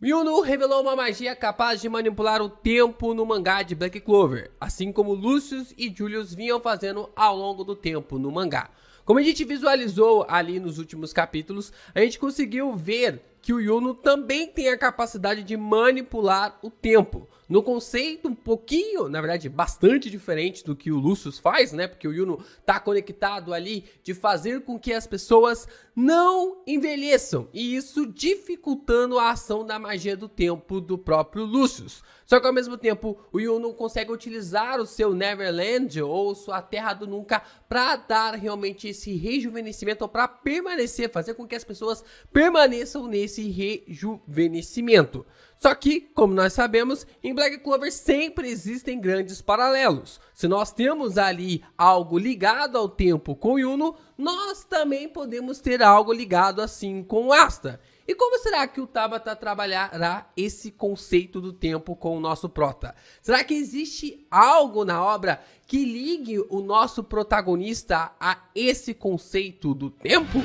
Yuno revelou uma magia capaz de manipular o tempo no mangá de Black Clover, assim como Lucius e Julius vinham fazendo ao longo do tempo no mangá. Como a gente visualizou ali nos últimos capítulos, a gente conseguiu ver que o Yuno também tem a capacidade de manipular o tempo. No conceito um pouquinho, na verdade bastante diferente do que o Lucius faz, né? Porque o Yuno tá conectado ali de fazer com que as pessoas não envelheçam. E isso dificultando a ação da magia do tempo do próprio Lucius. Só que ao mesmo tempo o Yuno consegue utilizar o seu Neverland ou sua Terra do Nunca para dar realmente esse rejuvenescimento ou para permanecer, fazer com que as pessoas permaneçam nesse rejuvenescimento. Só que, como nós sabemos, em Black Clover sempre existem grandes paralelos. Se nós temos ali algo ligado ao tempo com Yuno, nós também podemos ter algo ligado assim com Asta. E como será que o Tabata trabalhará esse conceito do tempo com o nosso prota? Será que existe algo na obra que ligue o nosso protagonista a esse conceito do tempo?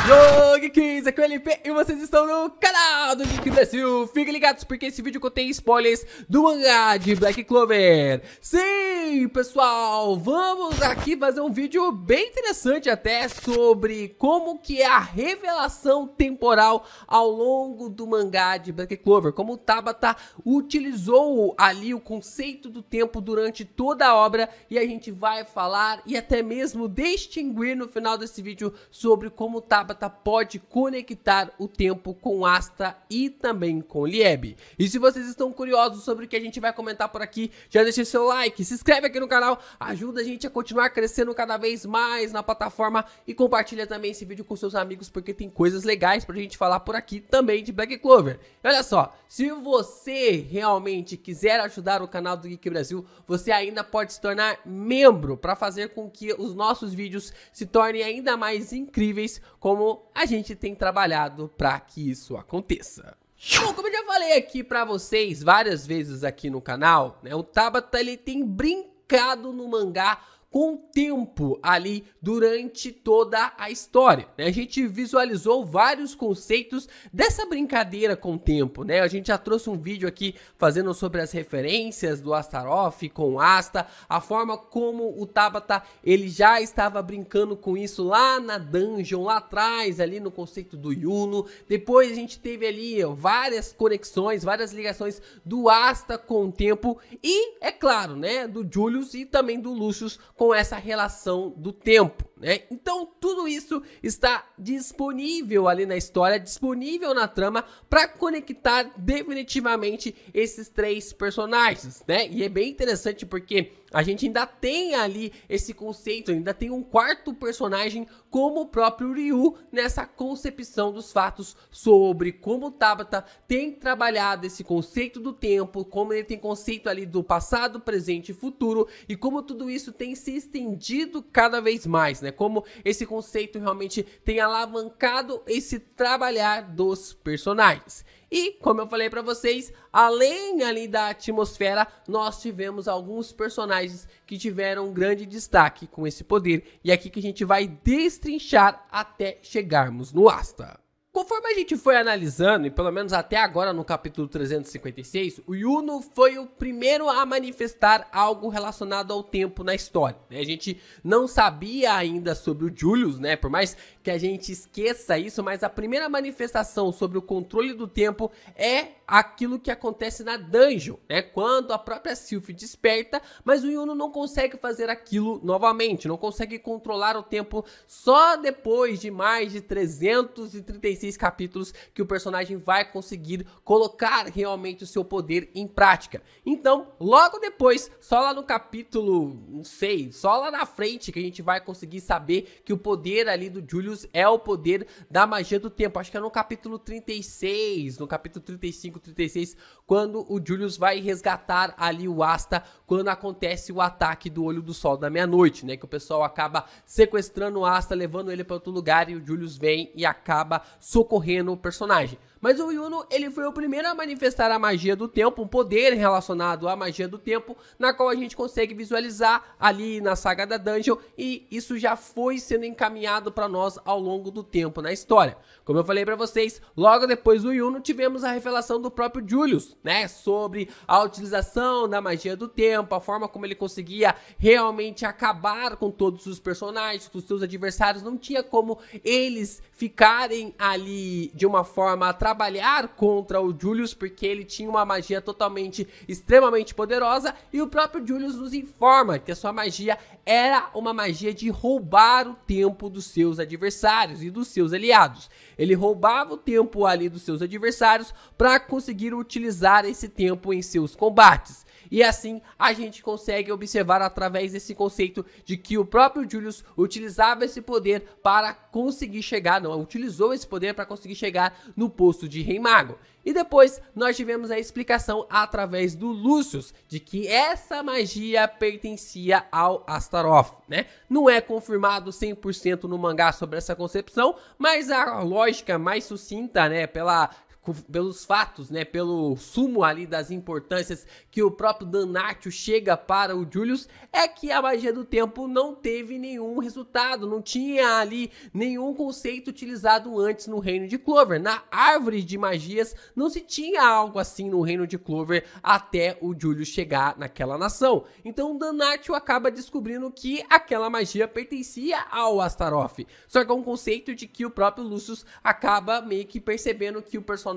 Yo, Geeks, aqui é o LP e vocês estão no canal do Geek Brasil. Fiquem ligados porque esse vídeo contém spoilers do mangá de Black Clover. Sim, pessoal, vamos aqui fazer um vídeo bem interessante até sobre como que é a revelação temporal ao longo do mangá de Black Clover. Como o Tabata utilizou ali o conceito do tempo durante toda a obra e a gente vai falar e até mesmo distinguir no final desse vídeo sobre como o Tabata pode conectar o tempo com Asta e também com Lieb. E se vocês estão curiosos sobre o que a gente vai comentar por aqui, já deixa seu like, se inscreve aqui no canal, ajuda a gente a continuar crescendo cada vez mais na plataforma e compartilha também esse vídeo com seus amigos porque tem coisas legais pra gente falar por aqui também de Black Clover. E olha só, se você realmente quiser ajudar o canal do Geek Brasil, você ainda pode se tornar membro para fazer com que os nossos vídeos se tornem ainda mais incríveis, como a gente tem trabalhado para que isso aconteça. Bom, como eu já falei aqui para vocês várias vezes aqui no canal, né, o Tabata ele tem brincado no mangá com o tempo ali durante toda a história, né? A gente visualizou vários conceitos dessa brincadeira com o tempo, né? A gente já trouxe um vídeo aqui fazendo sobre as referências do Astaroth com Asta, a forma como o Tabata ele já estava brincando com isso lá na dungeon, lá atrás, ali no conceito do Yuno. Depois a gente teve ali várias conexões, várias ligações do Asta com o tempo e, é claro, né, do Julius e também do Lucius com essa relação do tempo, né? Então tudo isso está disponível ali na história, disponível na trama para conectar definitivamente esses três personagens, né? E é bem interessante porque a gente ainda tem ali esse conceito, ainda tem um quarto personagem como o próprio Ryu nessa concepção dos fatos sobre como o Tabata tem trabalhado esse conceito do tempo, como ele tem conceito ali do passado, presente e futuro e como tudo isso tem se estendido cada vez mais, né? Como esse conceito realmente tem alavancado esse trabalhar dos personagens. E, como eu falei pra vocês, além ali da atmosfera, nós tivemos alguns personagens que tiveram um grande destaque com esse poder. E é aqui que a gente vai destrinchar até chegarmos no Asta. Conforme a gente foi analisando, e pelo menos até agora no capítulo 356, o Yuno foi o primeiro a manifestar algo relacionado ao tempo na história, né? A gente não sabia ainda sobre o Julius, né? Por mais que a gente esqueça isso, mas a primeira manifestação sobre o controle do tempo é aquilo que acontece na dungeon, né? Quando a própria Sylph desperta, mas o Yuno não consegue fazer aquilo novamente, não consegue controlar o tempo só depois de mais de 336 capítulos que o personagem vai conseguir colocar realmente o seu poder em prática. Então, logo depois, só lá no capítulo, não sei, só lá na frente que a gente vai conseguir saber que o poder ali do Julius é o poder da magia do tempo. Acho que é no capítulo 36, no capítulo 35, 36, quando o Julius vai resgatar ali o Asta, quando acontece o ataque do Olho do Sol da Meia-Noite, né? Que o pessoal acaba sequestrando o Asta, levando ele para outro lugar e o Julius vem e acaba socorrendo o personagem. Mas o Yuno, ele foi o primeiro a manifestar a magia do tempo, um poder relacionado à magia do tempo, na qual a gente consegue visualizar ali na saga da Dungeon, e isso já foi sendo encaminhado para nós ao longo do tempo na história. Como eu falei para vocês, logo depois do Yuno tivemos a revelação do próprio Julius, né, sobre a utilização da magia do tempo, a forma como ele conseguia realmente acabar com todos os personagens, com os seus adversários. Não tinha como eles ficarem ali de uma forma a trabalhar contra o Julius, porque ele tinha uma magia totalmente, extremamente poderosa, e o próprio Julius nos informa que a sua magia era uma magia de roubar o tempo dos seus adversários e dos seus aliados. Ele roubava o tempo ali dos seus adversários para conseguir utilizar esse tempo em seus combates. E assim a gente consegue observar através desse conceito de que o próprio Julius utilizava esse poder para conseguir chegar, utilizou esse poder para conseguir chegar no posto de Rei Mago. E depois nós tivemos a explicação através do Lucius de que essa magia pertencia ao Astaroth, né? Não é confirmado 100% no mangá sobre essa concepção, mas a lógica mais sucinta, né, pelos fatos, né, pelo sumo ali das importâncias que o próprio Danátio chega para o Julius, é que a magia do tempo não teve nenhum resultado, não tinha ali nenhum conceito utilizado antes no reino de Clover. Na árvore de magias não se tinha algo assim no reino de Clover até o Julius chegar naquela nação. Então o Danátio acaba descobrindo que aquela magia pertencia ao Astaroth, só que é um conceito de que o próprio Lucius acaba meio que percebendo que o personagem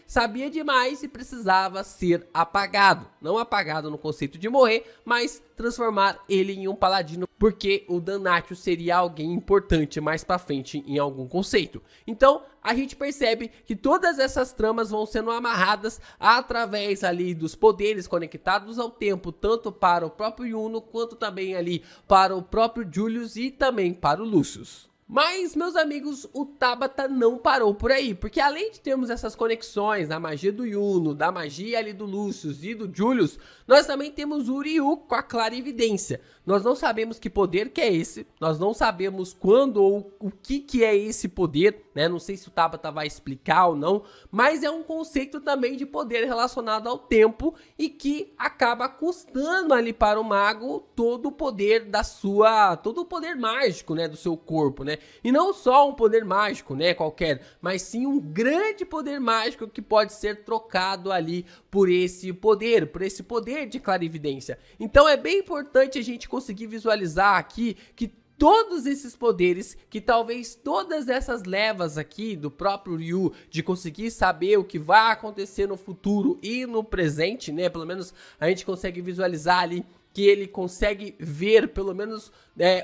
sabia demais e precisava ser apagado. Não apagado no conceito de morrer, mas transformar ele em um paladino, porque o Danátio seria alguém importante mais pra frente em algum conceito. Então a gente percebe que todas essas tramas vão sendo amarradas através ali dos poderes conectados ao tempo, tanto para o próprio Yuno quanto também ali para o próprio Julius e também para o Lucius. Mas, meus amigos, o Tabata não parou por aí, porque além de termos essas conexões da magia do Yuno, da magia ali do Lucius e do Julius, nós também temos o Ryu com a clarividência. Nós não sabemos que poder que é esse, nós não sabemos quando ou o que é esse poder, né? Não sei se o Tabata vai explicar ou não, mas é um conceito também de poder relacionado ao tempo e que acaba custando ali para o mago todo o poder todo o poder mágico, né, do seu corpo, né? E não só um poder mágico, né, qualquer, mas sim um grande poder mágico que pode ser trocado ali por esse poder de clarividência. Então é bem importante a gente conseguir visualizar aqui que todos esses poderes, que talvez todas essas levas aqui do próprio Ryu, de conseguir saber o que vai acontecer no futuro e no presente, né, pelo menos a gente consegue visualizar ali que ele consegue ver pelo menos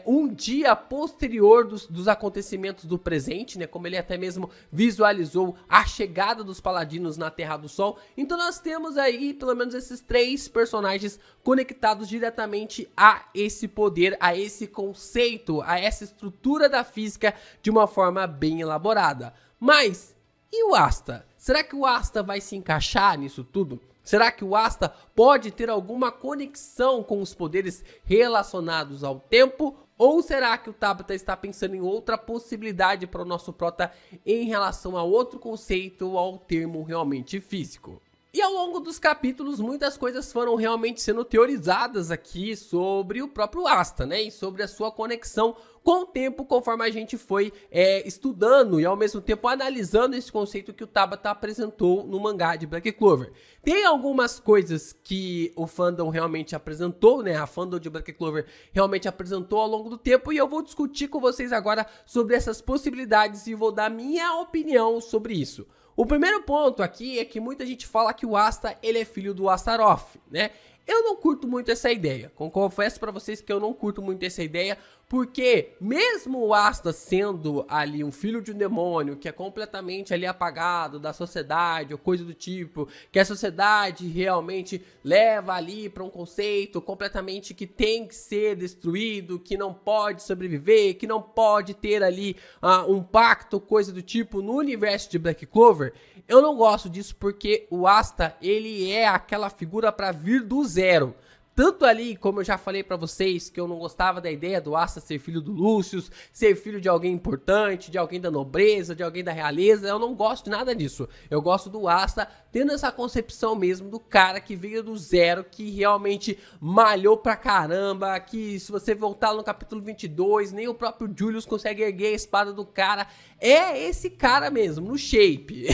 um dia posterior dos acontecimentos do presente, né? Como ele até mesmo visualizou a chegada dos paladinos na Terra do Sol. Então nós temos aí pelo menos esses 3 personagens conectados diretamente a esse poder, a esse conceito, a essa estrutura da física de uma forma bem elaborada. Mas e o Asta? Será que o Asta vai se encaixar nisso tudo? Será que o Asta pode ter alguma conexão com os poderes relacionados ao tempo? Ou será que o Tabata está pensando em outra possibilidade para o nosso prota em relação a outro conceito ou ao termo realmente físico? E ao longo dos capítulos, muitas coisas foram realmente sendo teorizadas aqui sobre o próprio Asta, né? E sobre a sua conexão com o tempo, conforme a gente foi estudando e ao mesmo tempo analisando esse conceito que o Tabata apresentou no mangá de Black Clover. Tem algumas coisas que o fandom realmente apresentou, né? A fandom de Black Clover realmente apresentou ao longo do tempo, e eu vou discutir com vocês agora sobre essas possibilidades e vou dar minha opinião sobre isso. O primeiro ponto aqui é que muita gente fala que o Asta, ele é filho do Astaroth, né? Eu não curto muito essa ideia, confesso pra vocês que eu não curto muito essa ideia, porque mesmo o Asta sendo ali um filho de um demônio, que é completamente ali apagado da sociedade, ou coisa do tipo, que a sociedade realmente leva ali pra um conceito completamente que tem que ser destruído, que não pode sobreviver, que não pode ter ali um pacto, coisa do tipo, no universo de Black Clover, eu não gosto disso porque o Asta, ele é aquela figura pra vir do zero. tanto ali, como eu já falei pra vocês, que eu não gostava da ideia do Asta ser filho do Lúcius, ser filho de alguém importante, de alguém da nobreza, de alguém da realeza, eu não gosto de nada disso. Eu gosto do Asta tendo essa concepção mesmo do cara que veio do zero, que realmente malhou pra caramba, que se você voltar no capítulo 22, nem o próprio Julius consegue erguer a espada do cara. É esse cara mesmo, no shape.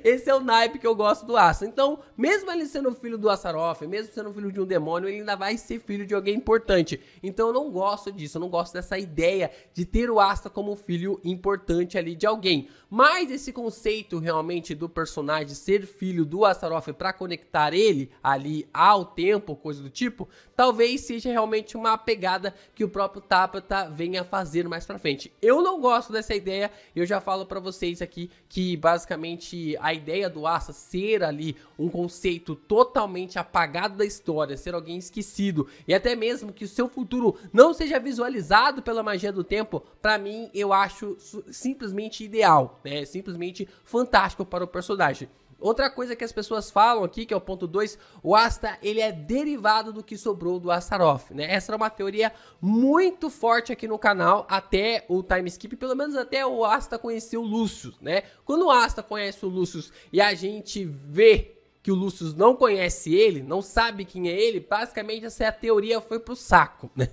Esse é o naipe que eu gosto do Asta. Então, mesmo ele sendo filho do Astaroth, mesmo sendo filho de um demônio, ele ainda vai ser filho de alguém importante. Então eu não gosto disso, eu não gosto dessa ideia de ter o Asta como filho importante ali de alguém. Mas esse conceito realmente do personagem ser filho do Astaroth para conectar ele ali ao tempo, coisa do tipo, talvez seja realmente uma pegada que o próprio Tabata venha a fazer mais pra frente. Eu não gosto dessa ideia, eu já falo pra vocês aqui que basicamente a ideia do Asta ser ali um conceito totalmente apagado da história, ser alguém esquecido e até mesmo que o seu futuro não seja visualizado pela magia do tempo, pra mim eu acho simplesmente ideal, né? Simplesmente fantástico para o personagem. Outra coisa que as pessoas falam aqui, que é o ponto 2, o Asta, ele é derivado do que sobrou do Astaroth, né? Essa é uma teoria muito forte aqui no canal, até o time skip, pelo menos até o Asta conhecer o Lúcius, né? Quando o Asta conhece o Lúcius e a gente vê que o Lúcius não conhece ele, não sabe quem é ele, basicamente essa teoria foi pro saco, né?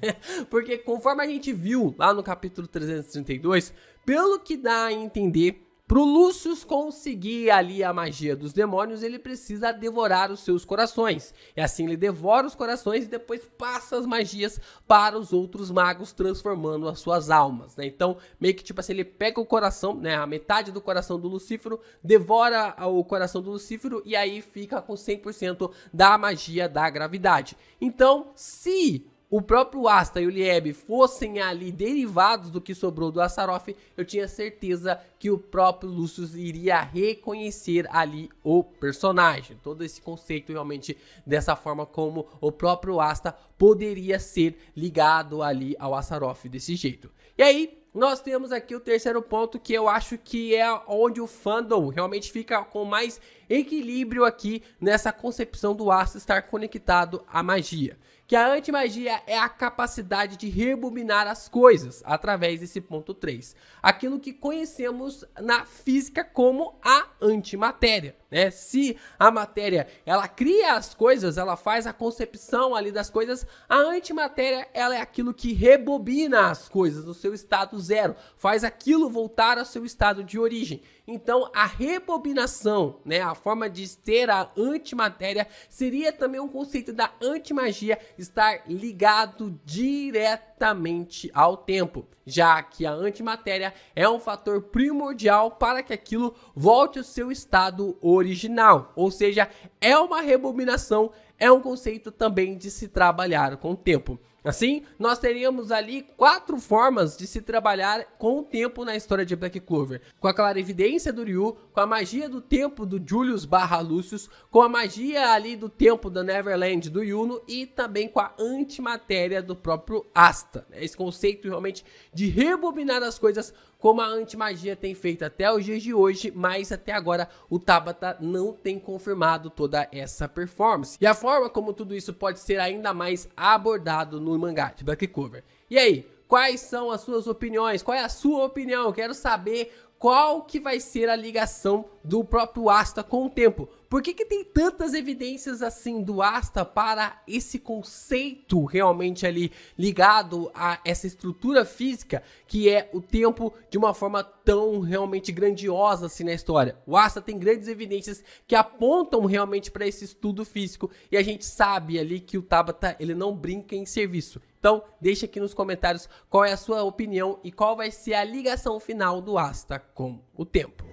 Porque conforme a gente viu lá no capítulo 332, pelo que dá a entender, pro Lúcius conseguir ali a magia dos demônios, ele precisa devorar os seus corações. E assim ele devora os corações e depois passa as magias para os outros magos, transformando as suas almas, né? Então, meio que tipo assim, ele pega o coração, né, a metade do coração do Lucífero, devora o coração do Lucífero e aí fica com 100% da magia da gravidade. Então, se o próprio Asta e o Lieb fossem ali derivados do que sobrou do Astaroth, eu tinha certeza que o próprio Lúcius iria reconhecer ali o personagem. Todo esse conceito realmente dessa forma como o próprio Asta poderia ser ligado ali ao Astaroth desse jeito. E aí, nós temos aqui o terceiro ponto, que eu acho que é onde o fandom realmente fica com mais equilíbrio aqui nessa concepção do Asta estar conectado à magia. Que a antimagia é a capacidade de rebobinar as coisas através desse ponto 3. Aquilo que conhecemos na física como a antimatéria, né? Se a matéria, ela cria as coisas, ela faz a concepção ali das coisas, a antimatéria, ela é aquilo que rebobina as coisas no seu estado zero, faz aquilo voltar ao seu estado de origem. Então, a rebobinação, né, a forma de ter a antimatéria, seria também um conceito da antimagia estar ligado diretamente ao tempo, já que a antimatéria é um fator primordial para que aquilo volte ao seu estado original, ou seja, é uma rebobinação, é um conceito também de se trabalhar com o tempo. Assim, nós teríamos ali 4 formas de se trabalhar com o tempo na história de Black Clover. Com a clarividência do Ryu, com a magia do tempo do Julius / Lúcius, com a magia ali do tempo da Neverland do Yuno e também com a antimatéria do próprio Asta. Esse conceito realmente de rebobinar as coisas como a antimagia tem feito até os dias de hoje, mas até agora o Tabata não tem confirmado toda essa performance. E a forma como tudo isso pode ser ainda mais abordado no mangá de Black Clover. E aí, quais são as suas opiniões? Qual é a sua opinião? Eu quero saber qual que vai ser a ligação do próprio Asta com o tempo. Por que tem tantas evidências assim do Asta para esse conceito realmente ali ligado a essa estrutura física que é o tempo de uma forma tão realmente grandiosa assim na história? O Asta tem grandes evidências que apontam realmente para esse estudo físico e a gente sabe ali que o Tabata, ele não brinca em serviço. Então, deixa aqui nos comentários qual é a sua opinião e qual vai ser a ligação final do Asta com o tempo.